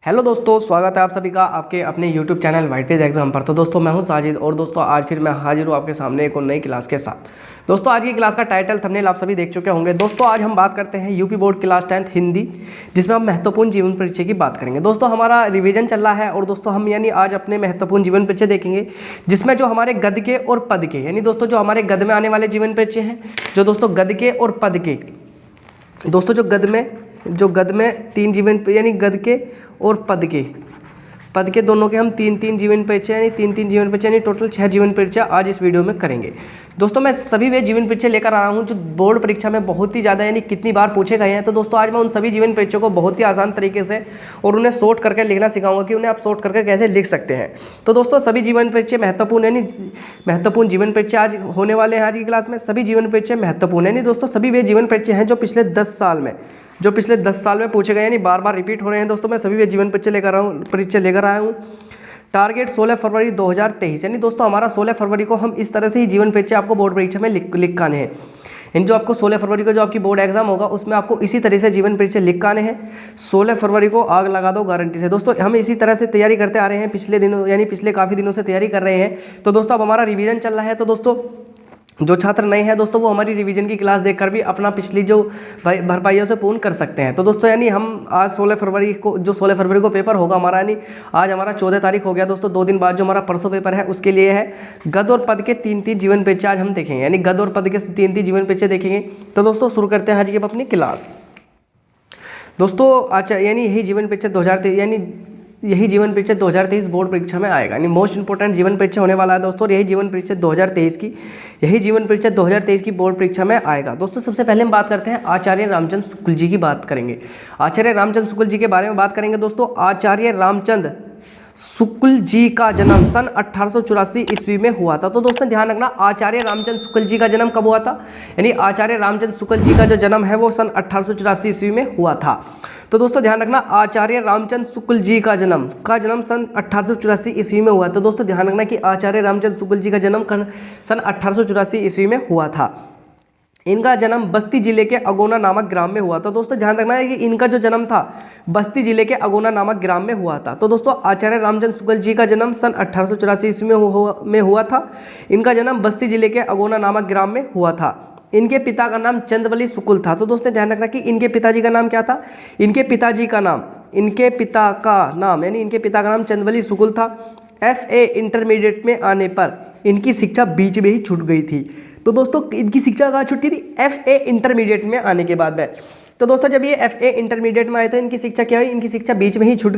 Hello दोस्तों, स्वागत है आप सभी का आपके अपने YouTube channel white page exam पर। तो दोस्तों मैं हूं साजिद और दोस्तों आज फिर मैं हाजिर हूं आपके सामने एक और नई क्लास के साथ। दोस्तों आज की क्लास का टाइटल थंबनेल आप सभी देख चुके होंगे। दोस्तों आज हम बात करते हैं UP board class 10th Hindi, जिसमें हम महत्वपूर्ण जीवन परिचय की बात करेंगे। दोस्तों हमारा रिवीजन चल रहा है और दोस्तों हम आज अपने महत्वपूर्ण जीवन परिचय देखेंगे, जिसमें जो हमारे गद्य के और पद के दोस्तों जो हमारे गद्य में आने वाले जीवन परिचय हैं, जो दोस्तों गद्य के और पद के दोस्तों जो गद्य में तीन जीवन गद्य के और पद के दोनों के हम तीन जीवन परिचय जीवन परिचय टोटल 6 जीवन परिचय आज इस वीडियो में करेंगे। दोस्तों मैं सभी वे जीवन परिचय लेकर आ रहा हूं जो बोर्ड परीक्षा में बहुत ही ज़्यादा कितनी बार पूछे गए हैं। तो दोस्तों आज मैं उन सभी जीवन परिचयों को बहुत ही आसान तरीके से और उन्हें शॉर्ट करके लिखना सिखाऊंगा कि उन्हें आप शॉर्ट करके कैसे लिख सकते हैं। तो दोस्तों सभी जीवन परिचय महत्वपूर्ण जीवन परिचय आज होने वाले हैं। आज की क्लास में सभी जीवन परिचय महत्वपूर्ण है। दोस्तों सभी वे जीवन परिचय हैं जो पिछले 10 साल में पूछे गए बार बार रिपीट हो रहे हैं। दोस्तों मैं सभी वे जीवन परिचय लेकर आया हूँ। टारगेट 16 फरवरी 2023 दोस्तों हमारा 16 फरवरी को हम इस तरह से ही जीवन परिचय आपको बोर्ड परीक्षा में लिख आने हैं। जो आपको 16 फरवरी को जो आपकी बोर्ड एग्जाम होगा उसमें आपको इसी तरह से जीवन परिचय लिख आने हैं। 16 फरवरी को आग लगा दो गारंटी से। दोस्तों हम इसी तरह से तैयारी करते आ रहे हैं पिछले काफ़ी दिनों से तैयारी कर रहे हैं। तो दोस्तों अब हमारा रिवीजन चल रहा है। तो दोस्तों जो छात्र नए हैं दोस्तों वो हमारी रिवीजन की क्लास देखकर भी अपना पिछली जो भरपाइयों से पूर्ण कर सकते हैं। तो दोस्तों हम आज 16 फरवरी को पेपर होगा हमारा, आज हमारा 14 तारीख हो गया। दोस्तों 2 दिन बाद जो हमारा परसों पेपर है उसके लिए है गद्य और पद के 3 जीवन परिचय आज हम देखेंगे, गद्य और पद के 3 जीवन परिचय देखेंगे। तो दोस्तों शुरू करते हैं आज की अपनी क्लास। दोस्तों अच्छा यही जीवन परिचय 2023 बोर्ड परीक्षा में आएगा, मोस्ट इंपोर्टेंट जीवन परिचय होने वाला है दोस्तों। यही जीवन परिचय 2023 की बोर्ड परीक्षा में आएगा। दोस्तों सबसे पहले हम बात करते हैं आचार्य रामचंद्र शुक्ल जी की बात करेंगे। आचार्य रामचंद्र शुक्ल जी के बारे में बात करेंगे। दोस्तों आचार्य रामचंद्र शुक्ल जी का जन्म सन 1884 ईस्वी में हुआ था। तो दोस्तों ध्यान रखना आचार्य रामचंद्र शुक्ल जी का जन्म कब हुआ था, आचार्य रामचंद्र शुक्ल जी का जो जन्म है वो सन 1884 ईस्वी में हुआ था। तो दोस्तों ध्यान रखना आचार्य रामचंद्र शुक्ल जी का जन्म सन 1884 ईस्वी में हुआ। तो दोस्तों ध्यान रखना कि आचार्य रामचंद्र शुक्ल जी का जन्म सन 1884 ईस्वी में हुआ था। इनका जन्म बस्ती जिले के अगोना नामक ग्राम में हुआ था। दोस्तों ध्यान रखना है कि इनका जो जन्म था बस्ती जिले के अगोना नामक ग्राम में हुआ था। तो दोस्तों आचार्य रामचंद्र शुक्ल जी का जन्म सन 1884 ईस्वी में हुआ था। इनका जन्म बस्ती जिले के अगोना नामक ग्राम में हुआ था। इनके पिता का नाम चंद्रवली शुक्ल था। तो दोस्तों ध्यान रखना कि इनके पिताजी का नाम क्या था, इनके पिता का नाम चंद्रवली शुक्ल था। FA इंटरमीडिएट में आने पर इनकी शिक्षा बीच में ही छूट गई थी। तो दोस्तों इनकी शिक्षा कहाँ छूटी थी, FA इंटरमीडिएट में आने के बाद में। तो दोस्तों जब ये FA इंटरमीडिएट में आए तो इनकी शिक्षा क्या हुई, इनकी शिक्षा बीच में ही छूट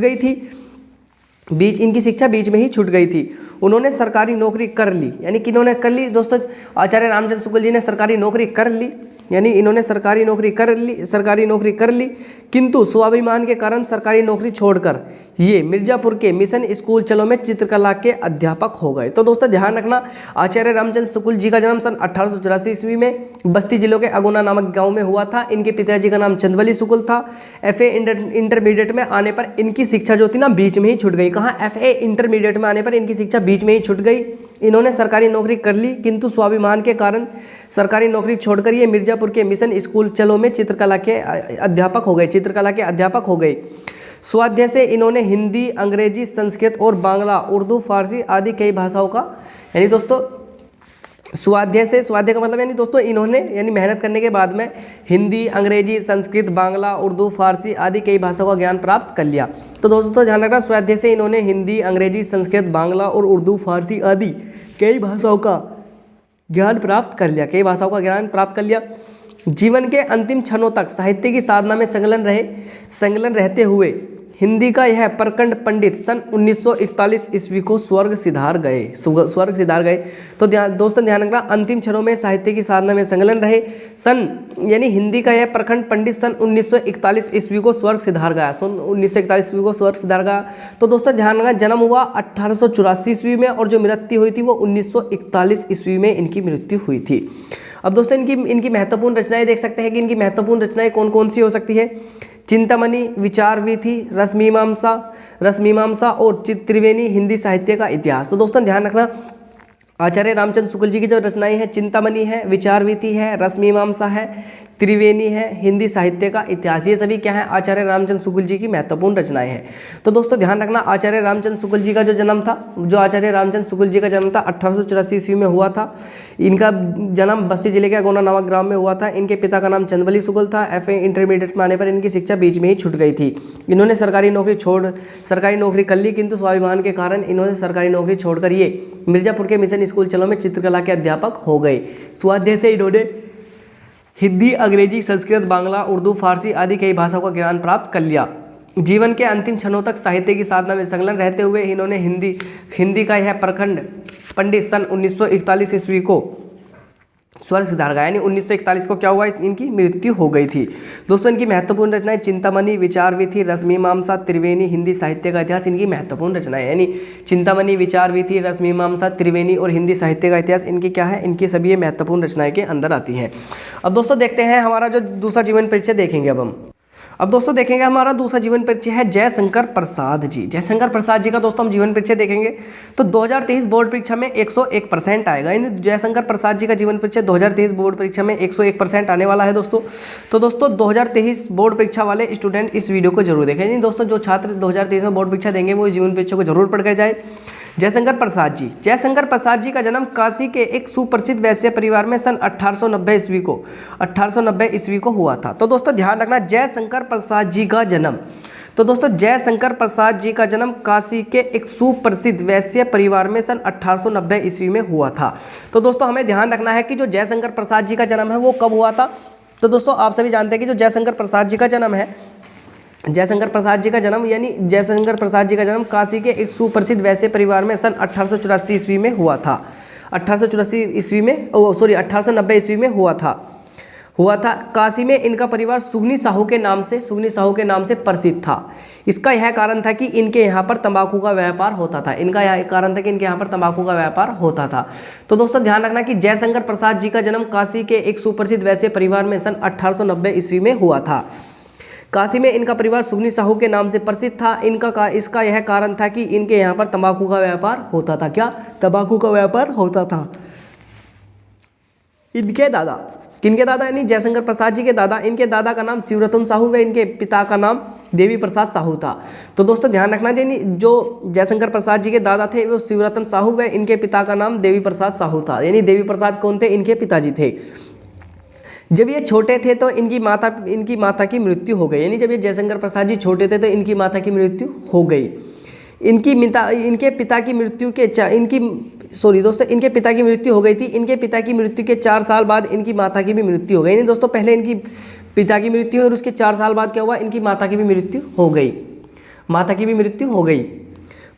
गई थी। उन्होंने सरकारी नौकरी कर ली, किन्होंने कर ली दोस्तों, आचार्य रामचंद्र शुक्ल जी ने सरकारी नौकरी कर ली, इन्होंने सरकारी नौकरी कर ली, किंतु स्वाभिमान के कारण सरकारी नौकरी छोड़कर ये मिर्जापुर के मिशन स्कूल चलो में चित्रकला के अध्यापक हो गए। तो दोस्तों ध्यान रखना आचार्य रामचंद्र शुक्ल जी का जन्म सन 1884 ईस्वी में बस्ती जिले के अगोना नामक गांव में हुआ था। इनके पिताजी का नाम चंद्रवली शुक्ल था। FA इंटरमीडिएट में आने पर इनकी शिक्षा जो थी ना बीच में ही छूट गई। कहाँ, FA इंटरमीडिएट में आने पर इनकी शिक्षा बीच में ही छूट गई। इन्होंने सरकारी नौकरी कर ली, किंतु स्वाभिमान के कारण सरकारी नौकरी छोड़कर ये मिर्जापुर के मिशन स्कूल चलो में चित्रकला के अध्यापक हो गए। स्वाध्याय से इन्होंने हिंदी, अंग्रेजी, संस्कृत और बांग्ला, उर्दू, फारसी आदि कई भाषाओं का दोस्तों स्वाध्याय का मतलब दोस्तों इन्होंने मेहनत करने के बाद में हिंदी, अंग्रेजी, संस्कृत, बांग्ला, उर्दू, फारसी आदि कई भाषाओं का ज्ञान प्राप्त कर लिया। तो दोस्तों ध्यान रखना स्वाध्याय से इन्होंने हिंदी, अंग्रेजी, संस्कृत, बांग्ला और उर्दू, फारसी आदि कई भाषाओं का ज्ञान प्राप्त कर लिया। जीवन के अंतिम क्षणों तक साहित्य की साधना में संलग्न रहते हुए हिंदी का यह प्रखंड पंडित सन 1941 ईस्वी को स्वर्ग सिधार गए। तो दोस्तों ध्यान रखना अंतिम क्षणों में साहित्य की साधना में संलग्न रहे। हिंदी का यह प्रखंड पंडित सन 1941 ईस्वी को स्वर्ग सिधार गया। तो दोस्तों ध्यान रखना जन्म हुआ 1884 ईस्वी में और जो मृत्यु हुई थी वो 1941 ईस्वी में इनकी मृत्यु हुई थी। अब दोस्तों इनकी महत्वपूर्ण रचनाएं देख सकते हैं कि इनकी महत्वपूर्ण रचनाएं कौन कौन सी हो सकती है। चिंतामणि, विचार वीथी, रसमीमांसा और त्रिवेणी हिंदी साहित्य का इतिहास। तो दोस्तों ध्यान रखना आचार्य रामचंद्र शुक्ल जी की जो रचनाएं हैं चिंतामणि है, विचार वीथी है, रसमीमांसा है, त्रिवेणी है, हिंदी साहित्य का इतिहास, ये सभी क्या है आचार्य रामचंद्र शुक्ल जी की महत्वपूर्ण रचनाएं हैं। तो दोस्तों ध्यान रखना, आचार्य रामचंद्र शुक्ल जी का जो जन्म था, जो आचार्य रामचंद्र शुक्ल जी का जन्म था 1884 ईस्वी में हुआ था। इनका जन्म बस्ती जिले के गोना नामक ग्राम में हुआ था। इनके पिता का नाम चंदबली शुक्ल था। FA इंटरमीडिएट में आने पर इनकी शिक्षा बीच में ही छूट गई थी। इन्होंने सरकारी नौकरी कर ली, किंतु स्वाभिमान के कारण इन्होंने सरकारी नौकरी छोड़कर ये मिर्जापुर के मिशन स्कूल चलो में चित्रकला के अध्यापक हो गए। स्वाध्याय से इन्होंने हिंदी, अंग्रेजी, संस्कृत, बांग्ला, उर्दू, फारसी आदि कई भाषाओं का ज्ञान प्राप्त कर लिया। जीवन के अंतिम क्षणों तक साहित्य की साधना में संलग्न रहते हुए इन्होंने हिंदी का यह प्रखंड पंडित सन 1941 ईस्वी को स्वर्ग सिधार गया, यानी 1941 को क्या हुआ, इनकी मृत्यु हो गई थी। दोस्तों इनकी महत्वपूर्ण रचनाएं चिंतामणि, विचार विधि, रसमीमांसा, त्रिवेणी, हिंदी साहित्य का इतिहास इनकी महत्वपूर्ण रचनाएं, यानी चिंतामणि, विचार विधि, रसमीमांसा, त्रिवेणी और हिंदी साहित्य का इतिहास इनकी क्या है, इनकी सभी ये महत्वपूर्ण रचनाएं के अंदर आती हैं। अब दोस्तों देखते हैं हमारा जो दूसरा जीवन परिचय देखेंगे। अब दोस्तों देखेंगे हमारा दूसरा जीवन परिचय है जयशंकर प्रसाद जी। जयशंकर प्रसाद जी का दोस्तों हम जीवन परिचय देखेंगे तो 2023 बोर्ड परीक्षा में 101% आएगा, यानी जयशंकर प्रसाद जी का जीवन परिचय 2023 बोर्ड परीक्षा में 101% आने वाला है दोस्तों। तो दोस्तों 2023 बोर्ड परीक्षा वाले स्टूडेंट इस वीडियो को जरूर देखें। यानी दोस्तों जो छात्र 2023 में बोर्ड परीक्षा देंगे वो जीवन परिचय को जरूर पढ़ कर जाए। जयशंकर प्रसाद जी का जन्म काशी के एक सुप्रसिद्ध वैश्य परिवार में सन 1890 ईस्वी को हुआ था। तो दोस्तों ध्यान रखना, जयशंकर प्रसाद जी का जन्म, तो दोस्तों जयशंकर प्रसाद जी का जन्म काशी के एक सुप्रसिद्ध वैश्य परिवार में सन 1890 ईस्वी में हुआ था। तो दोस्तों हमें ध्यान रखना है कि जो जयशंकर प्रसाद जी का जन्म है वो कब हुआ था। तो दोस्तों आप सभी जानते हैं कि जो जयशंकर प्रसाद जी का जन्म है, जयशंकर प्रसाद जी का जन्म काशी के एक सुप्रसिद्ध वैश्य परिवार में सन 1884 ईस्वी में हुआ था। 1890 ईस्वी में हुआ था। काशी में इनका परिवार सुगनी साहू के नाम से प्रसिद्ध था। इसका यह कारण था कि इनके यहाँ पर तंबाकू का व्यापार होता था। तो दोस्तों ध्यान रखना कि जयशंकर प्रसाद जी का जन्म काशी के एक सुप्रसिद्ध वैश्य परिवार में सन 1890 ईस्वी में हुआ था। काशी में इनका परिवार सुगनी साहू के नाम से प्रसिद्ध था। इसका यह कारण था कि इनके यहाँ पर तंबाकू का व्यापार होता था। क्या? तंबाकू का व्यापार होता था। इनके दादा, किनके दादा, यानी जयशंकर प्रसाद जी के दादा, इनके दादा का नाम शिवरतन साहू व इनके पिता का नाम देवी प्रसाद साहू था। तो दोस्तों ध्यान रखना, यानी जो जयशंकर प्रसाद जी के दादा थे वो शिवरतन साहू व इनके पिता का नाम देवी प्रसाद साहू था। यानी देवी प्रसाद कौन थे? इनके पिताजी थे। जब ये छोटे थे तो इनकी माता की मृत्यु हो गई। यानी जब ये जयशंकर प्रसाद जी छोटे थे तो इनकी माता की मृत्यु हो गई। इनके पिता की मृत्यु हो गई थी। इनके पिता की मृत्यु के 4 साल बाद इनकी माता की भी मृत्यु हो गई। यानी दोस्तों पहले इनकी पिता की मृत्यु और उसके 4 साल बाद क्या हुआ, इनकी माता की भी मृत्यु हो गई।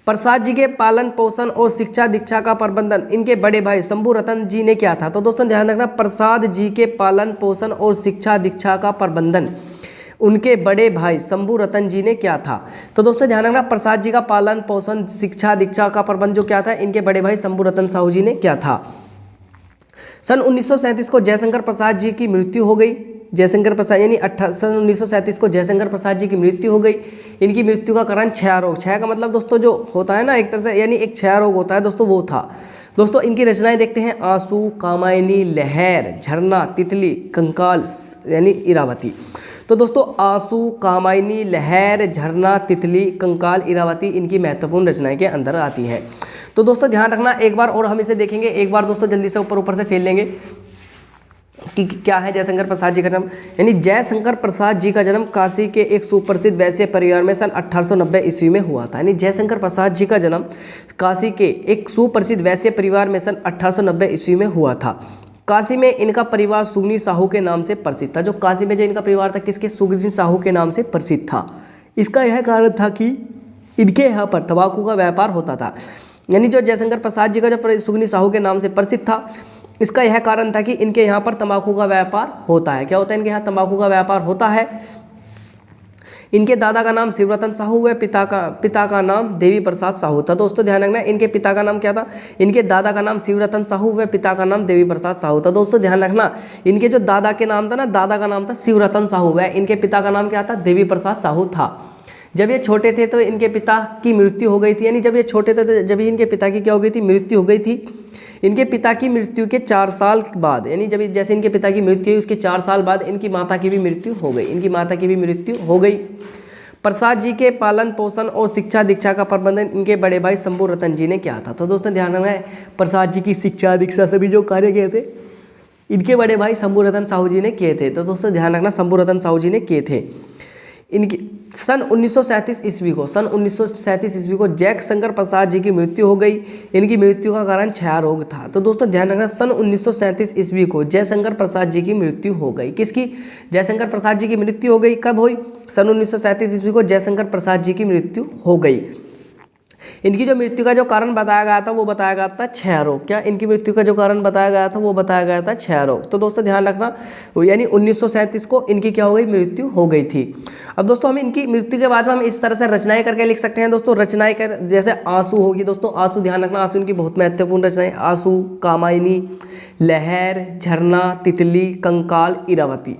प्रसाद जी के पालन पोषण और शिक्षा दीक्षा का प्रबंधन इनके बड़े भाई शंभू रतन जी ने किया था। तो दोस्तों ध्यान रखना, प्रसाद जी के पालन पोषण और शिक्षा दीक्षा का प्रबंधन उनके बड़े भाई शंभू रतन जी ने किया था। तो दोस्तों ध्यान रखना, प्रसाद जी का पालन पोषण शिक्षा दीक्षा का प्रबंध जो क्या था, इनके बड़े भाई शंभू रतन साहू जी ने किया था। सन 1937 को जयशंकर प्रसाद जी की मृत्यु हो गई। सन 1937 को जयशंकर प्रसाद जी की मृत्यु हो गई। इनकी मृत्यु का कारण क्षय रोग, क्षय का मतलब दोस्तों जो होता है ना एक तरह से, यानी एक क्षय रोग होता है दोस्तों, वो था। दोस्तों इनकी रचनाएं देखते हैं, आंसू, कामायनी, लहर, झरना, तितली, कंकाल यानी इरावती। तो दोस्तों आंसू, कामायनी, लहर, झरना, तितली, कंकाल, इरावती इनकी महत्वपूर्ण रचनाएं के अंदर आती हैं। तो दोस्तों ध्यान रखना, एक बार और हम इसे देखेंगे, एक बार दोस्तों जल्दी से ऊपर से फेल लेंगे कि क्या है जयशंकर प्रसाद जी का जन्म। यानी जयशंकर प्रसाद जी का जन्म काशी के एक सुप्रसिद्ध वैश्य परिवार में सन 1890 ईस्वी में हुआ था। यानी जयशंकर प्रसाद जी का जन्म काशी के एक सुप्रसिद्ध वैश्य परिवार में सन 1890 ईस्वी में हुआ था। काशी में इनका परिवार सुगनी साहू के नाम से प्रसिद्ध था। जो काशी में जो इनका परिवार था किसके? सुगनी साहू के नाम से प्रसिद्ध था। इसका यह कारण था कि इनके यहाँ पर तंबाकू का व्यापार होता था। यानी जो जयशंकर प्रसाद जी का जो सुगनी साहू के नाम से प्रसिद्ध था, इसका यह कारण था कि इनके यहाँ पर तंबाकू का व्यापार होता है। क्या होता है? इनके यहाँ तंबाकू का व्यापार होता है। इनके दादा का नाम शिवरतन साहू है, पिता का नाम देवी प्रसाद साहू था। दोस्तों ध्यान रखना, इनके पिता का नाम क्या था? इनके दादा का नाम शिवरतन साहू है, पिता का नाम देवी प्रसाद साहू था। दोस्तों ध्यान रखना, इनके जो दादा के नाम था ना, दादा का नाम था शिवरतन साहू है, इनके पिता का नाम क्या था? देवी प्रसाद साहू था। जब ये छोटे थे तो इनके पिता की मृत्यु हो गई थी। यानी जब ये छोटे थे तो जब इनके पिता की क्या हो गई थी? मृत्यु हो गई थी। इनके पिता की मृत्यु के 4 साल बाद, यानी जब जैसे इनके पिता की मृत्यु हुई उसके 4 साल बाद इनकी माता की भी मृत्यु हो गई, इनकी माता की भी मृत्यु हो गई। प्रसाद जी के पालन पोषण और शिक्षा दीक्षा का प्रबंधन इनके बड़े भाई शंभू रतन जी ने किया था। तो दोस्तों ध्यान रखना है, प्रसाद जी की शिक्षा दीक्षा सभी जो कार्य किए थे इनके बड़े भाई शंभू रतन साहू जी ने किए थे। तो दोस्तों ध्यान रखना, शंभू रतन साहू जी ने किए थे। इनकी सन 1937 ईस्वी को जैक शंकर प्रसाद जी की मृत्यु हो गई। इनकी मृत्यु का कारण क्षय रोग था। तो दोस्तों ध्यान रखना, सन 1937 ईस्वी को जयशंकर प्रसाद जी की मृत्यु हो गई। किसकी? जयशंकर प्रसाद जी की मृत्यु हो गई। कब हुई? सन 1937 ईस्वी को जयशंकर प्रसाद जी की मृत्यु हो गई। इनकी जो मृत्यु का जो कारण बताया गया था वो बताया गया था क्षय रोग। क्या? इनकी मृत्यु का जो कारण बताया गया था वो बताया गया था क्षय रोग। तो दोस्तों ध्यान रखना, यानी 1937 को इनकी क्या हो गई? मृत्यु हो गई थी। अब दोस्तों हम इनकी मृत्यु के बाद में हम इस तरह से रचनाएं करके लिख सकते हैं दोस्तों। रचनाएं कर जैसे आंसू होगी दोस्तों, आंसू ध्यान रखना, आंसू इनकी बहुत महत्वपूर्ण रचनाएं, आंसू, कामायनी, लहर, झरना, तितली, कंकाल, इरावती।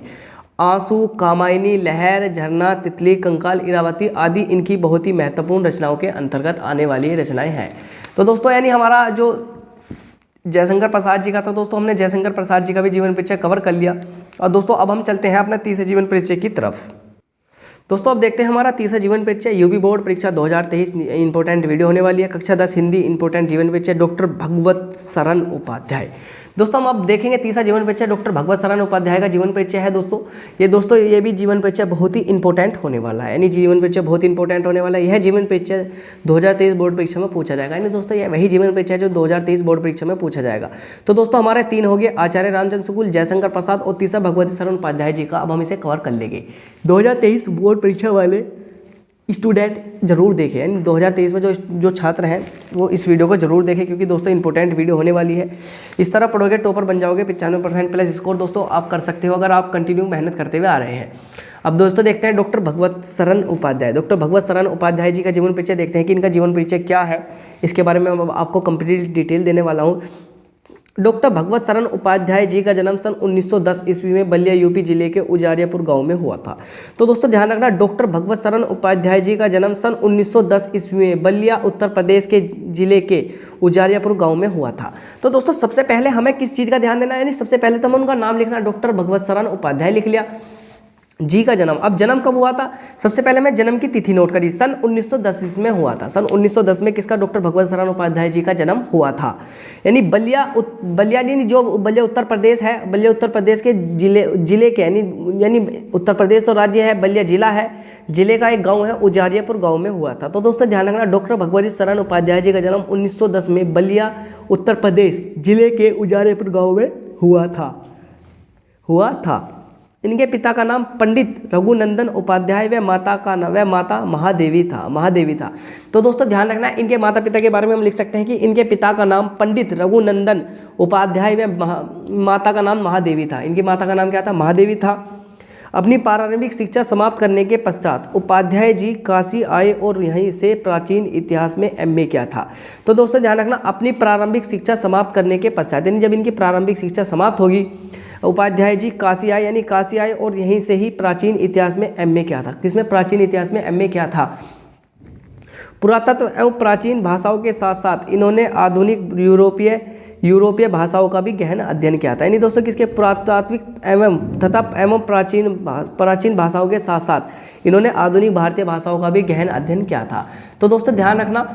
आंसू, कामायनी, लहर, झरना, तितली, कंकाल, इरावती आदि इनकी बहुत ही महत्वपूर्ण रचनाओं के अंतर्गत आने वाली रचनाएं हैं। तो दोस्तों यानी हमारा जो जयशंकर प्रसाद जी का था दोस्तों, हमने जयशंकर प्रसाद जी का भी जीवन परिचय कवर कर लिया। और दोस्तों अब हम चलते हैं अपना तीसरे जीवन परिचय की तरफ। दोस्तों अब देखते हैं हमारा तीसरा जीवन परिचय। यूपी बोर्ड परीक्षा 2023 इंपॉर्टेंट वीडियो होने वाली है। कक्षा 10 हिंदी इंपॉर्टेंट जीवन परिचय, डॉक्टर भगवत शरण उपाध्याय। दोस्तों हम अब देखेंगे तीसरा जीवन परिचय, डॉक्टर भगवत शरण उपाध्याय का जीवन परिचय है दोस्तों। ये भी जीवन परिचय बहुत ही इंपॉर्टेंट होने वाला है, यानी जीवन परिचय बहुत इंपॉर्टेंट होने वाला है। यह जीवन परिचय 2023 बोर्ड परीक्षा में पूछा जाएगा, यानी दोस्तों यह वही जीवन परिचय जो 2023 बोर्ड परीक्षा में पूछा जाएगा। तो दोस्तों हमारे 3 हो गए, आचार्य रामचंद्र शुक्ल, जयशंकर प्रसाद और तीसरा भगवती शरण उपाध्याय जी का। अब हम इसे कवर कर लेंगे। 2023 बोर्ड परीक्षा वाले स्टूडेंट जरूर देखें, यानी 2023 में जो छात्र हैं वो इस वीडियो को जरूर देखें, क्योंकि दोस्तों इंपॉर्टेंट वीडियो होने वाली है। इस तरह पढ़ोगे टॉपर बन जाओगे। 95% प्लस स्कोर दोस्तों आप कर सकते हो अगर आप कंटिन्यू मेहनत करते हुए आ रहे हैं। अब दोस्तों देखते हैं डॉक्टर भगवत शरण उपाध्याय। डॉक्टर भगवत शरण उपाध्याय जी का जीवन परिचय देखते हैं कि इनका जीवन परिचय क्या है। इसके बारे में मैं आपको कंप्लीट डिटेल देने वाला हूँ। डॉक्टर भगवत शरण उपाध्याय जी का जन्म सन 1910 ईस्वी में बलिया यूपी जिले के उजारियापुर गांव में हुआ था। तो दोस्तों ध्यान रखना, डॉक्टर भगवत शरण उपाध्याय जी का जन्म सन 1910 ईस्वी में बलिया उत्तर प्रदेश के जिले के उजारियापुर गांव में हुआ था। तो दोस्तों सबसे पहले हमें किस चीज़ का ध्यान देना है, यानी सबसे पहले तो हमें उनका नाम लिखना, डॉक्टर भगवत शरण उपाध्याय लिख लिया। जी का जन्म, अब जन्म कब हुआ था? सबसे पहले मैं जन्म की तिथि नोट करी, सन 1910 में हुआ था। सन 1910 में किसका? डॉक्टर भगवत शरण उपाध्याय जी का जन्म हुआ था। यानी बलिया जो बलिया उत्तर प्रदेश है, बलिया उत्तर प्रदेश के जिले के यानी उत्तर प्रदेश तो राज्य है, बलिया जिला है, जिले का एक गांव है उजारियापुर गांव में हुआ था। तो दोस्तों ध्यान रखना, डॉक्टर भगवत शरण उपाध्याय जी का जन्म 1910 में बलिया उत्तर प्रदेश जिले के उजारियापुर गाँव में हुआ था। इनके पिता का नाम पंडित रघुनंदन उपाध्याय व माता महादेवी था। तो दोस्तों ध्यान रखना, इनके माता पिता के बारे में हम लिख सकते हैं कि इनके पिता का नाम पंडित रघुनंदन उपाध्याय व माता का नाम महादेवी था। इनकी माता का नाम क्या था? महादेवी था। अपनी प्रारंभिक शिक्षा समाप्त करने के पश्चात उपाध्याय जी काशी आए और यहीं से प्राचीन इतिहास में एमए किया था। तो दोस्तों ध्यान रखना, अपनी प्रारंभिक शिक्षा समाप्त करने के पश्चात, यानी जब इनकी प्रारंभिक शिक्षा समाप्त होगी उपाध्याय जी काशी आए, यानी काशी आए और यहीं से ही प्राचीन इतिहास में एमए किया था। किसमें? प्राचीन इतिहास में एमए किया था। पुरातत्व एवं प्राचीन भाषाओं के साथ साथ इन्होंने आधुनिक यूरोपीय भाषाओं का भी गहन अध्ययन किया था। यानी दोस्तों किसके? पुरातात्विक एवं प्राचीन भाषाओं के साथ साथ इन्होंने आधुनिक भारतीय भाषाओं का भी गहन अध्ययन किया था। तो दोस्तों ध्यान रखना,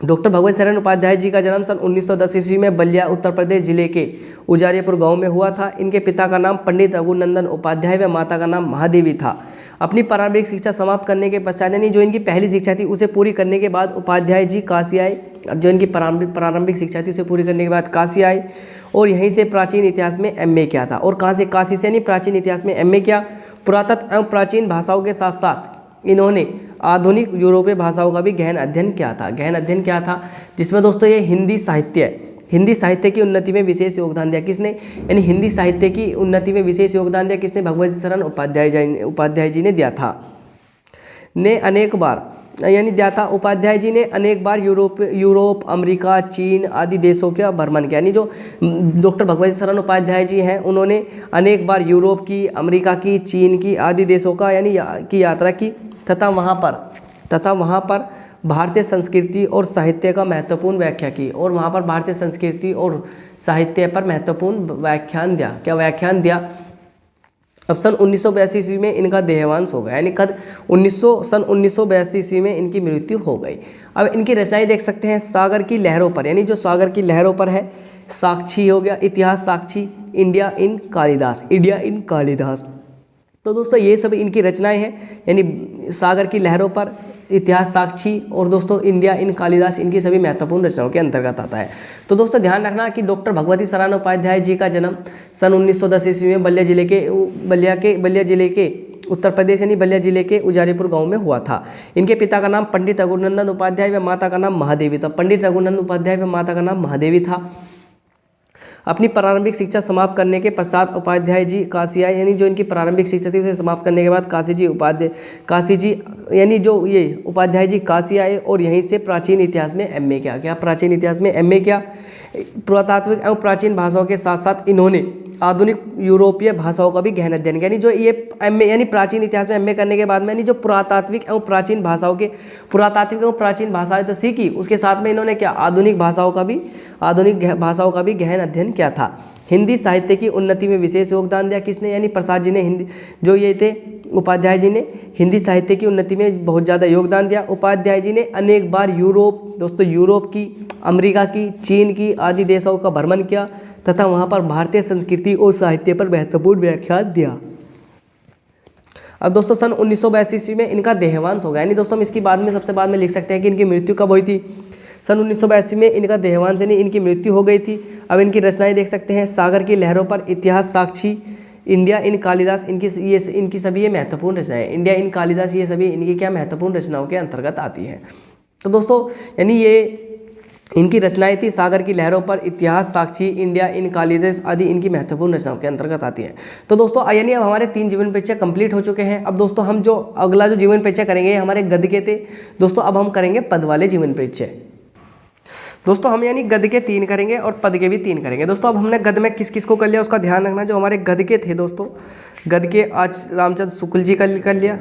डॉक्टर भगवत शरण उपाध्याय जी का जन्म सन 1910 ईस्वी में बलिया उत्तर प्रदेश जिले के उजारियापुर गांव में हुआ था। इनके पिता का नाम पंडित रघुनंदन उपाध्याय व माता का नाम महादेवी था। अपनी प्रारंभिक शिक्षा समाप्त करने के पश्चात, यानी जो इनकी पहली शिक्षा थी उसे पूरी करने के बाद उपाध्याय जी काशी आए। अब जो इनकी प्रारंभिक शिक्षा थी उसे पूरी करने के बाद काशी आए और यहीं से प्राचीन इतिहास में एमए किया था। और कहाँ से? काशी से, यानी प्राचीन इतिहास में एमए किया। पुरातत्व एवं प्राचीन भाषाओं के साथ साथ इन्होंने आधुनिक यूरोपीय भाषाओं का भी गहन अध्ययन किया था, जिसमें दोस्तों ये हिंदी साहित्य की उन्नति में विशेष योगदान दिया। किसने? यानी हिंदी साहित्य की उन्नति में विशेष योगदान दिया किसने? भगवत शरण उपाध्याय जी ने दिया था। उपाध्याय जी ने अनेक बार यूरोप, अमेरिका, चीन आदि देशों का भ्रमण किया। यानी जो डॉक्टर भगवत शरण उपाध्याय जी हैं उन्होंने अनेक बार यूरोप की, अमेरिका की, चीन की आदि देशों का यानी की यात्रा की तथा वहाँ पर भारतीय संस्कृति और साहित्य का महत्वपूर्ण व्याख्या की, और वहाँ पर भारतीय संस्कृति और साहित्य पर महत्वपूर्ण व्याख्यान दिया। क्या व्याख्यान दिया? अब सन 1982 ईस्वी में इनका देहांत हो गया, यानी कद सन 1982 ईस्वी में इनकी मृत्यु हो गई। अब इनकी रचनाएं देख सकते हैं, सागर की लहरों पर, यानी जो सागर की लहरों पर है, साक्षी हो गया, इतिहास साक्षी, India in Kalidas, India in Kalidas. तो दोस्तों ये सब इनकी रचनाएं हैं, यानी सागर की लहरों पर, इतिहास साक्षी और दोस्तों इंडिया इन कालिदास, इनकी सभी महत्वपूर्ण रचनाओं के अंतर्गत आता है। तो दोस्तों ध्यान रखना कि डॉक्टर भगवती सरावण उपाध्याय जी का जन्म सन 1910 ईस्वी में बलिया जिले के उत्तर प्रदेश यानी बलिया जिले के उजारीपुर गांव में हुआ था। इनके पिता का नाम पंडित रघुनंदन उपाध्याय व माता का नाम महादेवी था। पंडित रघुनंदन उपाध्याय व माता का नाम महादेवी था। अपनी प्रारंभिक शिक्षा समाप्त करने के पश्चात उपाध्याय जी काशी आए, यानी जो इनकी प्रारंभिक शिक्षा थी उसे समाप्त करने के बाद उपाध्याय जी काशी आए और यहीं से प्राचीन इतिहास में एमए किया। क्या? प्राचीन इतिहास में एमए किया। पुरातात्विक एवं प्राचीन भाषाओं के साथ साथ इन्होंने आधुनिक यूरोपीय भाषाओं का भी गहन अध्ययन किया। यानी जो ये एमए यानी प्राचीन इतिहास में एमए करने के बाद में यानी जो पुरातात्विक एवं प्राचीन भाषाएं तो सीखी, उसके साथ में इन्होंने क्या? आधुनिक भाषाओं का भी गहन अध्ययन किया था। हिंदी साहित्य की उन्नति में विशेष योगदान दिया। किसने? यानी प्रसाद जी ने। हिंदी जो ये थे उपाध्याय जी ने हिंदी साहित्य की उन्नति में बहुत ज़्यादा योगदान दिया। उपाध्याय जी ने अनेक बार यूरोप की, अमेरिका की, चीन की आदि देशों का भ्रमण किया तथा वहाँ पर भारतीय संस्कृति और साहित्य पर महत्वपूर्ण व्याख्यान दिया। अब दोस्तों सन 1982 ईस्वी में इनका देहांत हो गया, यानी दोस्तों हम इसकी बाद में सबसे बाद में लिख सकते हैं कि इनकी मृत्यु कब हुई थी। सन 1982 में इनका देहांत यानी इनकी मृत्यु हो गई थी। अब इनकी रचनाएं देख सकते हैं, सागर की लहरों पर, इतिहास साक्षी, इंडिया इन कालिदास, इनकी सभी ये महत्वपूर्ण रचनाएं, इंडिया इन कालिदास, ये सभी इनकी क्या महत्वपूर्ण रचनाओं के अंतर्गत आती हैं। तो दोस्तों यानी ये इनकी रचनाएं थी, सागर की लहरों पर, इतिहास साक्षी, इंडिया इन कालिदास आदि इनकी महत्वपूर्ण रचनाओं के अंतर्गत आती हैं। तो दोस्तों यानी अब हमारे 3 जीवन परिचय कंप्लीट हो चुके हैं। अब दोस्तों हम जो अगला जो जीवन परिचय करेंगे हमारे गद्य के थे दोस्तों, अब हम करेंगे पद वाले जीवन परिचय। दोस्तों हम यानी गद्य के 3 करेंगे और पद के भी 3 करेंगे। दोस्तों अब हमने गद्य में किस किस को कर लिया उसका ध्यान रखना। जो हमारे गद्य के थे दोस्तों, गद्य के आज रामचंद्र शुक्ल जी का कर लिया,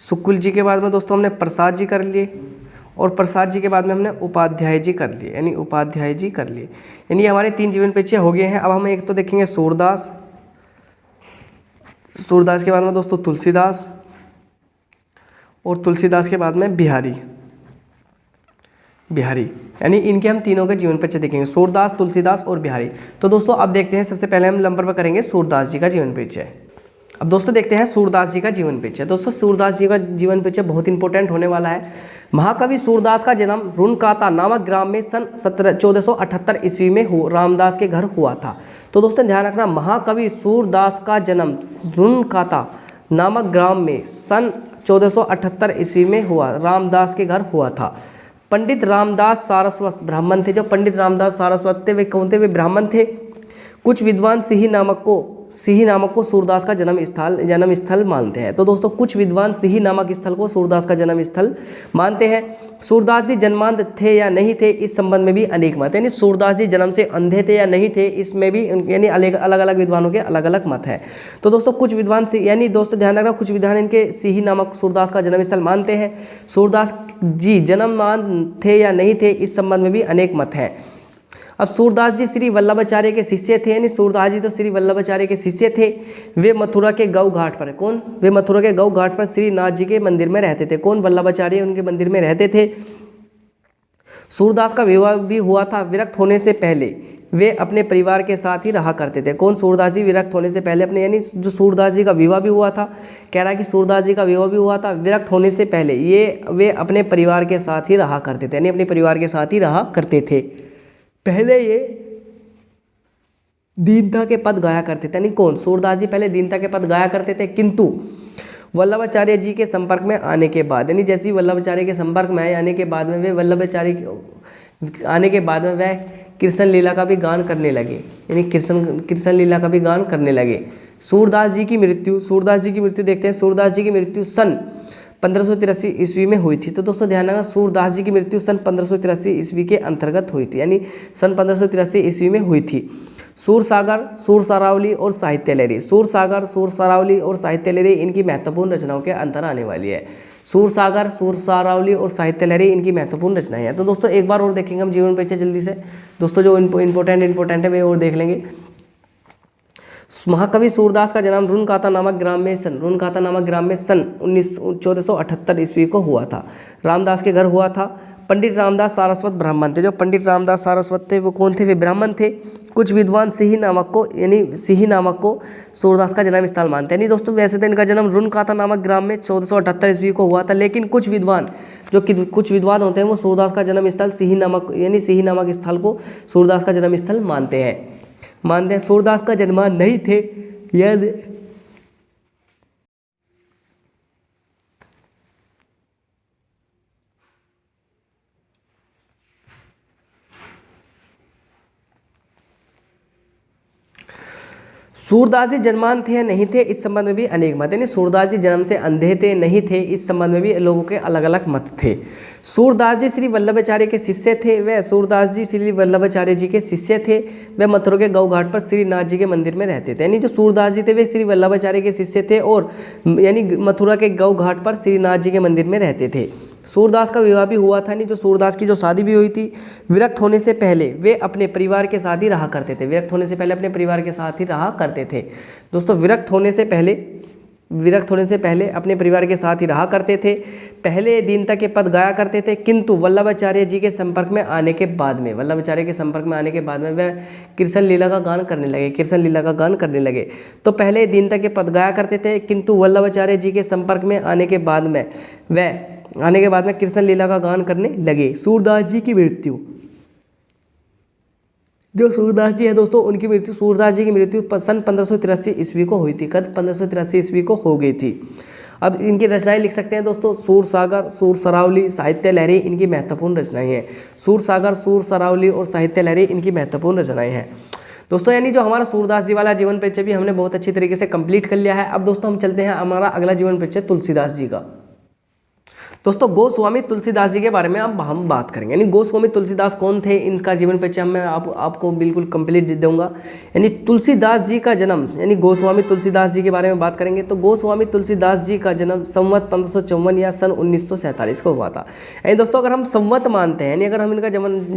शुक्ल जी के बाद में दोस्तों हमने प्रसाद जी कर लिए, और प्रसाद जी के बाद में हमने उपाध्याय जी कर लिए, यानी उपाध्याय जी कर लिए। यानी हमारे 3 जीवन परिचय हो गए हैं। अब हम एक तो देखेंगे सूरदास के बाद में दोस्तों तुलसीदास, और तुलसीदास के बाद में बिहारी, यानी इनके हम तीनों के जीवन परिचय देखेंगे, सूरदास, तुलसीदास और बिहारी। तो दोस्तों अब देखते हैं, सबसे पहले हम नंबर पर करेंगे सूरदास जी का जीवन परिचय। अब दोस्तों देखते हैं सूरदास जी का जीवन परिचय। दोस्तों सूरदास जी का जीवन परिचय बहुत इंपॉर्टेंट होने वाला है। महाकवि सूरदास का जन्म रुनकाता नामक ग्राम में सन 1478 ईस्वी में रामदास के घर हुआ था। तो दोस्तों ध्यान रखना, महाकवि सूरदास का जन्म रुनकाता नामक ग्राम में सन 1478 ईस्वी में हुआ, रामदास के घर हुआ था। पंडित रामदास सारस्वत ब्राह्मण थे। जो पंडित रामदास सारस्वत थे वे कौन थे? वे ब्राह्मण थे। कुछ विद्वान सिही नामक को सूरदास का जन्म स्थल मानते हैं। तो दोस्तों कुछ विद्वान सिही नामक स्थल को सूरदास का जन्म स्थल मानते हैं। सूरदास जी जन्मांध थे या नहीं थे, इस संबंध में भी अनेक मत है। यानी सूरदास जी जन्म से अंधे थे या नहीं थे, इसमें भी यानी अलग अलग विद्वानों के अलग अलग मत है। तो दोस्तों कुछ विद्वान यानी दोस्तों ध्यान रखना, कुछ विद्वान इनके सिही नामक सूरदास का जन्म स्थल मानते हैं। सूरदास जी जन्मांध थे या नहीं थे, इस संबंध में भी अनेक मत है। अब सूरदास जी श्री वल्लभाचार्य के शिष्य थे, यानी सूरदास जी तो श्री वल्लभाचार्य के शिष्य थे। वे मथुरा के गौ घाट पर, कौन? वे मथुरा के गौ घाट पर श्रीनाथ जी के मंदिर में रहते थे। कौन? वल्लभाचार्य उनके मंदिर में रहते थे। सूरदास का विवाह भी हुआ था। विरक्त होने से पहले वे अपने परिवार के साथ ही रहा करते थे। कौन? सूरदास जी विरक्त होने से पहले अपने, यानी जो सूरदास जी का विवाह भी हुआ था, कह रहा है कि सूरदास जी का विवाह भी हुआ था। विरक्त होने से पहले वे अपने परिवार के साथ ही रहा करते थे, यानी अपने परिवार के साथ ही रहा करते थे। पहले ये दीनता के पद गाया करते थे। यानी कौन? सूरदास जी पहले दीनता के पद गाया करते थे, किंतु वल्लभाचार्य जी के संपर्क में आने के बाद, यानी जैसे ही वल्लभाचार्य के संपर्क में आए, आने के बाद में वे आने के बाद में वह कृष्ण लीला का भी गान करने लगे, यानी कृष्ण लीला का भी गान करने लगे। सूरदास जी की मृत्यु देखते हैं। सूरदास जी की मृत्यु सन 1583 ईस्वी में हुई थी। तो दोस्तों ध्यान रखना, सूरदास जी की मृत्यु सन 1583 ईस्वी के अंतर्गत हुई थी, यानी सन 1583 ईस्वी में हुई थी। सूरसागर, सूरसरावली और साहित्य लहरी, सूरसागर, सूरसरावली और साहित्य लहरी इनकी महत्वपूर्ण रचनाओं के अंतर आने वाली है। सूरसागर, सूरसारावली और साहित्य लहरी इनकी महत्वपूर्ण रचनाएं हैं। तो दोस्तों एक बार और देखेंगे हम जीवन परिचय जल्दी से। दोस्तों जो इंपॉर्टेंट है वे और देख लेंगे। महाकवि सूरदास का जन्म रुनकाता नामक ग्राम में सन 1478 ईस्वी को हुआ था। रामदास के घर हुआ था। पंडित रामदास सारस्वत ब्राह्मण थे। जो पंडित रामदास सारस्वत थे वो कौन थे? वे ब्राह्मण थे। कुछ विद्वान सिही नामक को सूरदास का जन्म स्थल मानते हैं। नहीं दोस्तों, वैसे तो इनका जन्म रुनकाता नामक ग्राम में 1478 ईस्वी को हुआ था, लेकिन कुछ विद्वान होते हैं वो सूरदास का जन्म स्थल सिही नामक स्थल को सूरदास का जन्म स्थल मानते हैं। सूरदास का जन्मान नहीं थे। यह सूरदास जी जन्मान थे या नहीं थे, इस संबंध में भी अनेक मत है। सूरदास जी जन्म से अंधे थे नहीं थे, इस संबंध में भी लोगों के अलग अलग मत थे। सूरदास जी श्री वल्लभाचार्य के शिष्य थे। वह सूरदास जी श्री वल्लभाचार्य जी के शिष्य थे। वे मथुरा के गौ घाट पर श्रीनाथ जी के मंदिर में रहते थे। यानी जो सूरदास जी थे वे श्री वल्लभाचार्य के शिष्य थे और यानी मथुरा के गौ घाट पर श्रीनाथ जी के मंदिर में रहते थे। सूरदास का विवाह भी हुआ था। नहीं जो सूरदास की जो शादी भी हुई थी, विरक्त होने से पहले वे अपने परिवार के साथ ही रहा करते थे। विरक्त होने से पहले अपने परिवार के साथ ही रहा करते थे। दोस्तों विरक्त होने से पहले अपने परिवार के साथ ही रहा करते थे। पहले दिन तक ये पद गाया करते थे, किंतु वल्लभाचार्य जी के संपर्क में आने के बाद में वह कृष्ण लीला का गान करने लगे। तो पहले दिन तक ये पद गाया करते थे, किंतु वल्लभाचार्य जी के संपर्क में आने के बाद में कृष्ण लीला का गान करने लगे। सूरदास जी की मृत्यु, जो सूरदास जी है दोस्तों, सूरदास जी की मृत्यु सन 1583 ईस्वी को हुई थी। कद 1583 ईस्वी को हो गई थी। अब इनकी रचनाएं लिख सकते हैं दोस्तों। सूरसागर, सूरसरावली, साहित्य लहरी इनकी महत्वपूर्ण रचनाएं हैं। सूरसागर, सूरसरावली और साहित्य लहरी इनकी महत्वपूर्ण रचनाएं हैं। दोस्तों यानी जो हमारा सूरदास जी वाला जीवन परिचय भी हमने बहुत अच्छी तरीके से कंप्लीट कर लिया है। अब दोस्तों हम चलते हैं हमारा अगला जीवन परिचय तुलसीदास जी का। दोस्तों गोस्वामी तुलसीदास जी के बारे में अब हम बात करेंगे। यानी गोस्वामी तुलसीदास कौन थे, इनका जीवन परिचय मैं आपको बिल्कुल कंप्लीट दे दूंगा। यानी तुलसीदास जी का जन्म, यानी गोस्वामी तुलसीदास जी के बारे में बात करेंगे तो गोस्वामी तुलसीदास जी का जन्म संवत 1554 या सन 1947 को हुआ था। यानी दोस्तों अगर हम संवत मानते हैं, यानी अगर हम इनका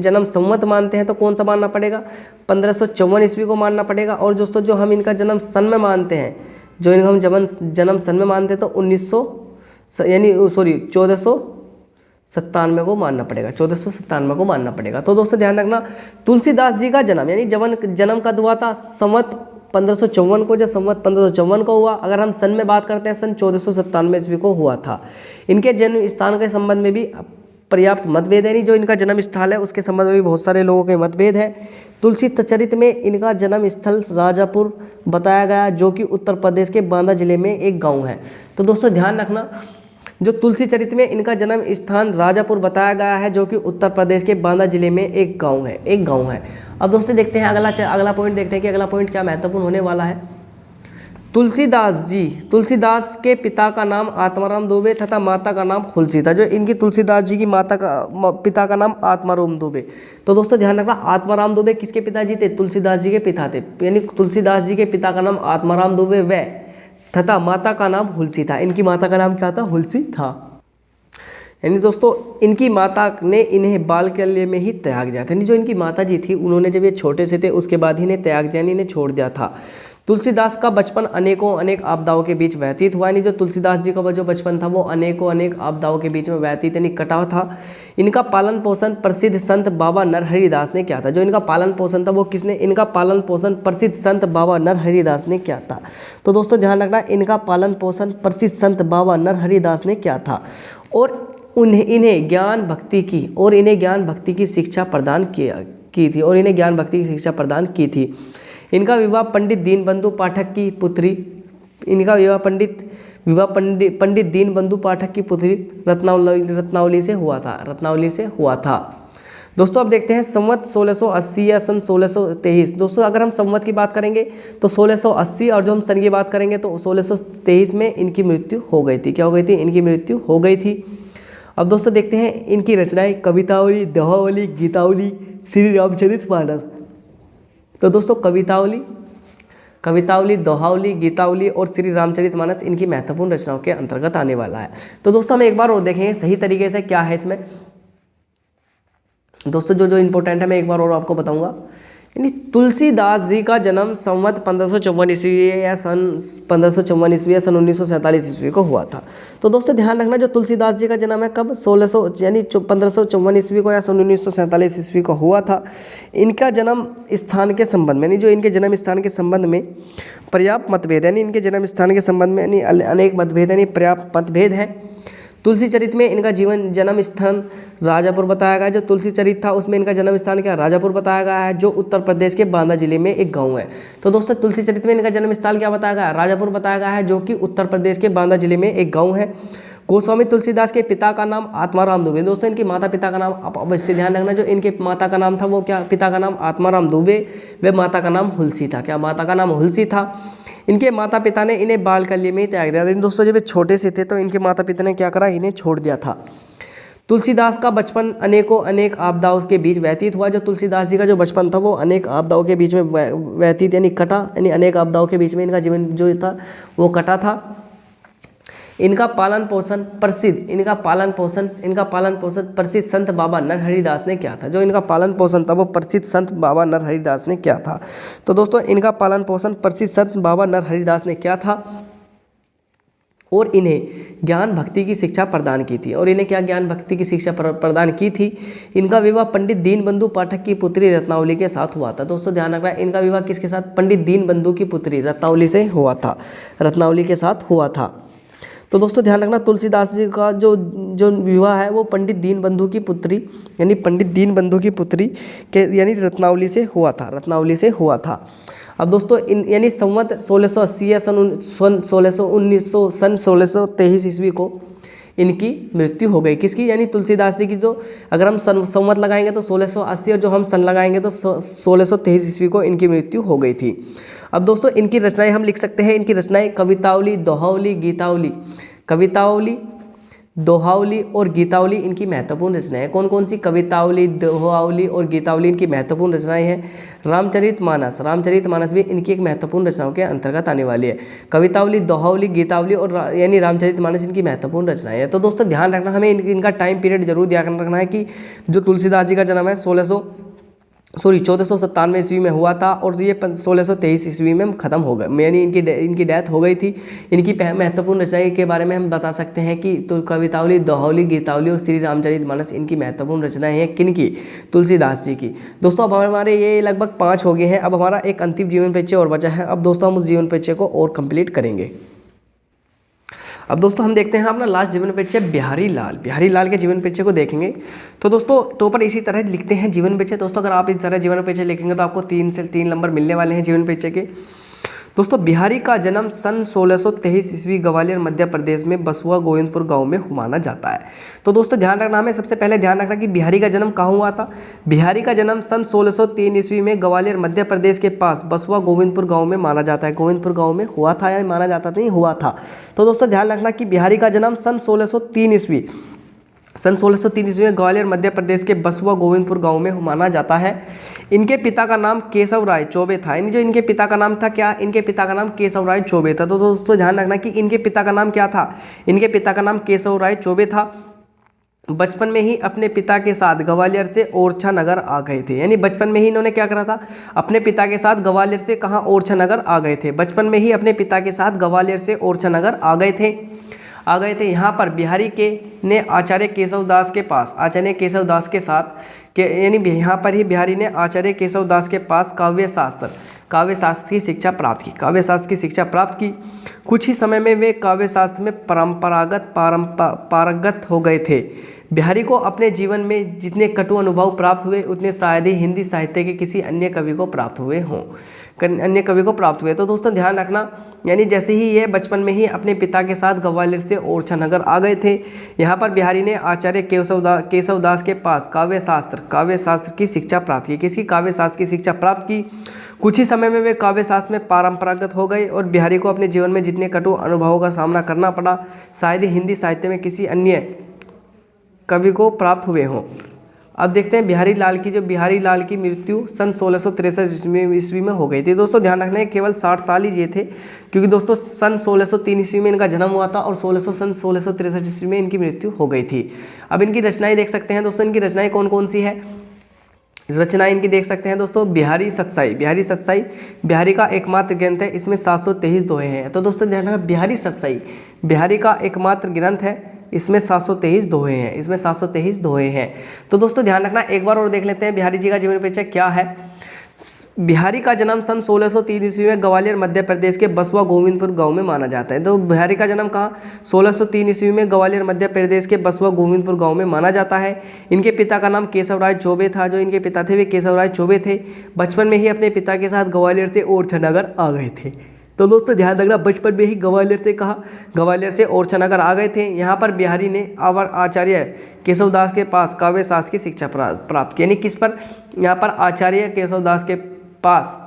जन्म संवत मानते हैं तो कौन सा मानना पड़ेगा? 1554 ईस्वी को मानना पड़ेगा। और दोस्तों जो हम इनका जन्म सन में मानते हैं, जन्म सन में मानते हैं तो 1497 को मानना पड़ेगा। 1497 को मानना पड़ेगा। तो दोस्तों ध्यान रखना, तुलसीदास जी का जन्म यानी जन्म कब हुआ था? संवत 1554 को। जो संवत 1554 को हुआ, अगर हम सन में बात करते हैं सन 1497 ईस्वी को हुआ था। इनके जन्म स्थान के संबंध में भी पर्याप्त मतभेद है। नहीं जो इनका जन्म स्थल है उसके संबंध में भी बहुत सारे लोगों के मतभेद है। तुलसी चरित में इनका जन्म स्थल राजापुर बताया गया, जो कि उत्तर प्रदेश के बांदा जिले में एक गांव है। तो दोस्तों ध्यान रखना, जो तुलसी चरित में इनका जन्म स्थान राजापुर बताया गया है, जो कि उत्तर प्रदेश के बांदा जिले में एक गांव है। अब दोस्तों देखते हैं अगला पॉइंट देखते हैं कि अगला पॉइंट क्या महत्वपूर्ण होने वाला है। तुलसीदास के पिता का नाम आत्माराम दुबे तथा माता का नाम खुलसी था। जो इनकी तुलसीदास जी की पिता का नाम आत्माराम दुबे। तो दोस्तों ध्यान रखना, आत्माराम दुबे किसके पिताजी थे? तुलसीदास जी के पिता थे। यानी तुलसीदास जी के पिता का नाम आत्माराम दुबे व तथा माता का नाम हुलसी था। इनकी माता का नाम क्या था? हुलसी था। यानी दोस्तों इनकी माता ने इन्हें बालकल्य में ही त्याग दिया था। यानी जो इनकी माता जी थी उन्होंने जब ये छोटे से थे उसके बाद ही इन्हें त्याग दिया, इन्हें छोड़ दिया था। तुलसीदास का बचपन अनेक आपदाओं के बीच व्यतीत हुआ। यानी जो तुलसीदास जी का जो बचपन था वो अनेक आपदाओं के बीच में व्यतीत यानी कटा था। इनका पालन पोषण प्रसिद्ध संत बाबा नरहरिदास ने किया था। जो इनका पालन पोषण था वो किसने? इनका पालन पोषण प्रसिद्ध संत बाबा नरहरिदास ने किया था। तो दोस्तों ध्यान रखना, इनका पालन पोषण प्रसिद्ध संत बाबा नरहरिदास ने किया था और इन्हें ज्ञान भक्ति की शिक्षा प्रदान की थी। इनका विवाह पंडित दीनबंधु पाठक की पुत्री रत्नावली से हुआ था। दोस्तों अब देखते हैं संवत 1680 या सन 1623। दोस्तों अगर हम संवत की बात करेंगे तो 1680 और जो हम सन की बात करेंगे तो 1623 में इनकी मृत्यु हो गई थी। क्या हो गई थी? इनकी मृत्यु हो गई थी। अब दोस्तों देखते हैं इनकी रचनाएं कवितावली, दोहावली, गीतावली, श्री रामचरितमानस। तो दोस्तों कवितावली, दोहावली, गीतावली और श्री रामचरितमानस इनकी महत्वपूर्ण रचनाओं के अंतर्गत आने वाला है। तो दोस्तों हम एक बार और देखेंगे सही तरीके से क्या है इसमें। दोस्तों जो जो इंपॉर्टेंट है मैं एक बार और आपको बताऊंगा। यानी तुलसीदास जी का जन्म संवत 1554 ईस्वी या सन 1554 ईस्वी या सन 1947 ईस्वी को हुआ था। तो दोस्तों ध्यान रखना, जो तुलसीदास जी का जन्म है कब 1600 यानी 1554 ईस्वी को या सन 1947 ईस्वी को हुआ था। इनका जन्म स्थान के संबंध में, यानी जो इनके जन्म स्थान के संबंध में पर्याप्त मतभेद, यानी इनके जन्म स्थान के संबंध में यानी अनेक मतभेद, यानी पर्याप्त मतभेद है। तुलसी चरित में इनका जन्म स्थान राजापुर बताया गया है। जो तुलसी चरित था उसमें इनका जन्म स्थान क्या राजापुर बताया गया है, जो उत्तर प्रदेश के बांदा जिले में एक गांव है। तो दोस्तों तुलसी चरित में इनका जन्म स्थल क्या बताया गया है, राजापुर बताया गया है, जो कि उत्तर प्रदेश के बांदा जिले में एक गाँव है। गोस्वामी तुलसीदास के पिता का नाम आत्माराम दुबे। दोस्तों इनके माता पिता का नाम आप अवश्य ध्यान रखना, जो इनके माता का नाम था वो क्या, पिता का नाम आत्माराम दुबे, वे माता का नाम हुलसी था। क्या माता का नाम हुलसी था। इनके माता पिता ने इन्हें बालकल्य में ही त्याग दिया था। दोस्तों जब ये छोटे से थे तो इनके माता पिता ने क्या करा, इन्हें छोड़ दिया था। तुलसीदास का बचपन अनेक आपदाओं के बीच व्यतीत हुआ। जो तुलसीदास जी का जो बचपन था वो अनेक आपदाओं के बीच में व्यतीत यानी कटा, यानी अनेक आपदाओं के बीच में इनका जीवन जो था वो कटा था। इनका पालन पोषण प्रसिद्ध संत बाबा नरहरिदास ने किया था। जो इनका पालन पोषण था वो प्रसिद्ध संत बाबा नरहरिदास ने किया था। तो दोस्तों इनका पालन पोषण प्रसिद्ध संत बाबा नरहरिदास ने किया था और इन्हें ज्ञान भक्ति की शिक्षा प्रदान की थी। और इन्हें क्या ज्ञान भक्ति की शिक्षा प्रदान की थी। इनका विवाह पंडित दीनबंधु पाठक की पुत्री रत्नावली के साथ हुआ था। दोस्तों ध्यान रखना, इनका विवाह किसके साथ, पंडित दीनबंधु की पुत्री रत्नावली से हुआ था, रत्नावली के साथ हुआ था। तो दोस्तों ध्यान रखना, तुलसीदास जी का जो विवाह है वो पंडित दीनबंधु की पुत्री यानी पंडित दीनबंधु की पुत्री के यानी रत्नावली से हुआ था। अब दोस्तों यानी संवत 1680 या सन 1623 ईस्वी को इनकी मृत्यु हो गई। किसकी, यानी तुलसीदास जी की। जो अगर हम संवत लगाएंगे तो 1680 और जो हम सन लगाएंगे तो 1623 ईस्वी को इनकी मृत्यु हो गई थी। अब दोस्तों इनकी रचनाएं हम लिख सकते हैं। इनकी रचनाएं कवितावली, दोहावली, गीतावली, कवितावली, दोहावली और गीतावली इनकी महत्वपूर्ण रचनाएं हैं। कौन कौन सी, कवितावली, दोहावली और गीतावली इनकी महत्वपूर्ण रचनाएं हैं। रामचरितमानस भी इनकी एक महत्वपूर्ण रचनाओं के अंतर्गत आने वाली है। कवितावली, दोहावली, गीतावली और यानी रामचरितमानस इनकी महत्वपूर्ण रचनाएं हैं। तो दोस्तों ध्यान रखना, हमें इनका टाइम पीरियड जरूर ध्यान रखना है कि जो तुलसीदास जी का जन्म है 1497 ईस्वी में हुआ था और ये 1623 ईस्वी में ख़त्म हो गए, यानी इनकी डेथ हो गई थी। इनकी महत्वपूर्ण रचनाएं के बारे में हम बता सकते हैं कि तो कवितावली, दोहावली, गीतावली और श्री रामचरितमानस इनकी महत्वपूर्ण रचनाएं हैं। किनकी, तुलसीदास जी की। दोस्तों अब हमारे ये लगभग 5 हो गए हैं। अब हमारा एक अंतिम जीवन परिचय और बचा है। अब दोस्तों हम उस जीवन परिचय को और कंप्लीट करेंगे। अब दोस्तों हम देखते हैं अपना लास्ट जीवन परिचय बिहारी लाल के जीवन परिचय को देखेंगे। तो दोस्तों टॉपर इसी तरह लिखते हैं जीवन परिचय। दोस्तों अगर आप इस तरह जीवन परिचय लिखेंगे तो आपको 3 से 3 नंबर मिलने वाले हैं जीवन परिचय के। दोस्तों बिहारी का जन्म सन 1623 ईस्वी ग्वालियर मध्य प्रदेश में बसुआ गोविंदपुर गांव में माना जाता है। तो दोस्तों ध्यान रखना, हमें सबसे पहले ध्यान रखना कि बिहारी का जन्म कहाँ हुआ था। बिहारी का जन्म सन 1603 ईस्वी में ग्वालियर मध्य प्रदेश के पास बसुआ गोविंदपुर गांव में माना जाता है। गोविंदपुर गांव में हुआ था या माना जाता नहीं, हुआ था। तो दोस्तों ध्यान रखना कि बिहारी का जन्म सन 1603 ईस्वी में ग्वालियर मध्य प्रदेश के बसुआ गोविंदपुर गांव में माना जाता है। इनके पिता का नाम केशव राय चौबे था। यानी जो इनके पिता का नाम था क्या, इनके पिता का नाम केशव राय चौबे था। तो दोस्तों ध्यान रखना कि इनके पिता का नाम क्या था, इनके पिता का नाम केशव राय चौबे था। बचपन में ही अपने पिता के साथ ग्वालियर से ओरछा नगर आ गए थे। यानी बचपन में ही इन्होंने क्या करा था, अपने पिता के साथ ग्वालियर से कहाँ, ओरछा नगर आ गए थे। बचपन में ही अपने पिता के साथ ग्वालियर से ओरछा नगर आ गए थे। यहाँ पर बिहारी के ने आचार्य केशवदास के साथ यानी यहाँ पर ही बिहारी ने आचार्य केशवदास के पास काव्य शास्त्र की शिक्षा प्राप्त की। कुछ ही समय में वे काव्य शास्त्र में पारंगत हो गए थे। बिहारी को अपने जीवन में जितने कटु अनुभव प्राप्त हुए उतने शायद ही हिंदी साहित्य के किसी अन्य कवि को प्राप्त हुए। तो दोस्तों ध्यान रखना, यानी जैसे ही ये बचपन में ही अपने पिता के साथ ग्वालियर से ओरछा नगर आ गए थे, यहाँ पर बिहारी ने आचार्य केशवदास के पास काव्य शास्त्र की शिक्षा प्राप्त की। किसी काव्य शास्त्र की शिक्षा प्राप्त की। कुछ ही समय में वे काव्य शास्त्र में पारंपरागत हो गए और बिहारी को अपने जीवन में जितने कटु अनुभवों का सामना करना पड़ा शायद ही हिंदी साहित्य में किसी अन्य कवि को प्राप्त हुए हों। अब देखते हैं बिहारी लाल की मृत्यु सन 1663 ईस्वी में हो गई थी। दोस्तों ध्यान रखना है केवल 60 साल ही ये थे, क्योंकि दोस्तों सन 1603 ईस्वी में इनका जन्म हुआ था और सन 1663 ईस्वी में इनकी मृत्यु हो गई थी। अब इनकी रचनाएं देख सकते हैं दोस्तों, इनकी रचनाएं कौन कौन सी है। रचनाएं इनकी देख सकते हैं दोस्तों, बिहारी सत्साई बिहारी का एकमात्र ग्रंथ है, इसमें 723 दोहे हैं। तो दोस्तों ध्यान रखना, बिहारी सत्साई बिहारी का एकमात्र ग्रंथ है, इसमें 723 दोहे हैं। तो दोस्तों ध्यान रखना, एक बार और देख लेते हैं बिहारी जी का जीवन परिचय क्या है। बिहारी का जन्म सन 1603 ईस्वी में ग्वालियर मध्य प्रदेश के बसवा गोविंदपुर गांव में माना जाता है। तो बिहारी का जन्म कहाँ, 1603 ईस्वी में ग्वालियर मध्य प्रदेश के बसवा गोविंदपुर गांव में माना जाता है। इनके पिता का नाम केशव राय चौबे था, जो इनके पिता थे वे केशव राय चौबे थे। बचपन में ही अपने पिता के साथ ग्वालियर से ओरछानगर आ गए थे। तो दोस्तों ध्यान रखना, बचपन में ही ग्वालियर से ओरछानगर आ गए थे। यहाँ पर बिहारी ने आचार्य केशवदास के पास काव्य शास्त्र की शिक्षा प्राप्त की। यानी किस पर, यहाँ पर आचार्य केशवदास के पास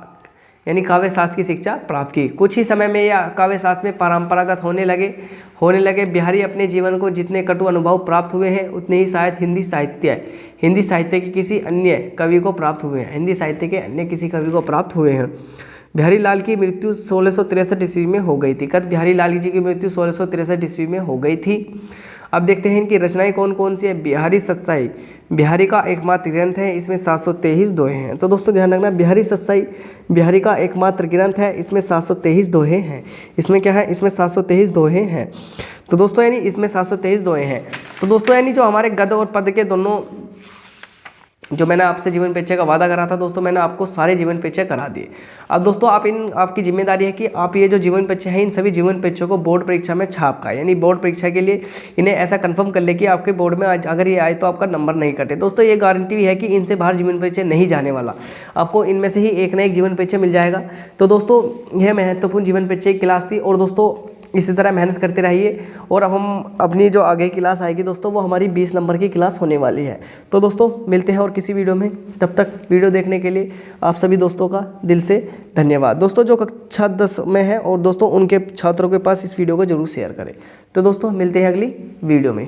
यानी काव्य शास्त्र की शिक्षा प्राप्त की। कुछ ही समय में यह काव्य शास्त्र में परंपरागत होने लगे। बिहारी अपने जीवन को जितने कटु अनुभव प्राप्त हुए हैं, उतने ही शायद हिंदी साहित्य के किसी अन्य कवि को प्राप्त हुए हैं। बिहारी लाल की मृत्यु 1663 ईस्वी में हो गई थी। बिहारी लाल जी की मृत्यु 1663 ईस्वी में हो गई थी। अब देखते हैं इनकी रचनाएं कौन कौन सी है। बिहारी सत्साई बिहारी का एकमात्र ग्रंथ है, इसमें 723 दोहे हैं। तो दोस्तों ध्यान रखना, बिहारी सत्साई बिहारी का एकमात्र ग्रंथ है, इसमें 723 दोहे हैं। इसमें क्या है, इसमें 723 दोहे हैं। तो दोस्तों यानी इसमें 723 दोहे हैं। तो दोस्तों यानी जो हमारे गद्य और पद्य के दोनों, जो मैंने आपसे जीवन परिचय का वादा करा था दोस्तों, मैंने आपको सारे जीवन परिचय करा दिए। अब दोस्तों आपकी जिम्मेदारी है कि आप ये जो जीवन परिचय है, इन सभी जीवन परिचयों को बोर्ड परीक्षा में छाप का, यानी बोर्ड परीक्षा के लिए इन्हें ऐसा कंफर्म कर ले कि आपके बोर्ड में अगर ये आए तो आपका नंबर नहीं कटे। दोस्तों ये गारंटी भी है कि इनसे बाहर जीवन परिचय नहीं जाने वाला, आपको इनमें से ही एक ना एक जीवन परिचय मिल जाएगा। तो दोस्तों यह महत्वपूर्ण जीवन परिचय की क्लास थी, और दोस्तों इसी तरह मेहनत करते रहिए। और अब हम अपनी जो आगे क्लास आएगी दोस्तों, वो हमारी 20 नंबर की क्लास होने वाली है। तो दोस्तों मिलते हैं और किसी वीडियो में, तब तक वीडियो देखने के लिए आप सभी दोस्तों का दिल से धन्यवाद। दोस्तों जो कक्षा 10 में है और दोस्तों उनके छात्रों के पास इस वीडियो को जरूर शेयर करें। तो दोस्तों मिलते हैं अगली वीडियो में।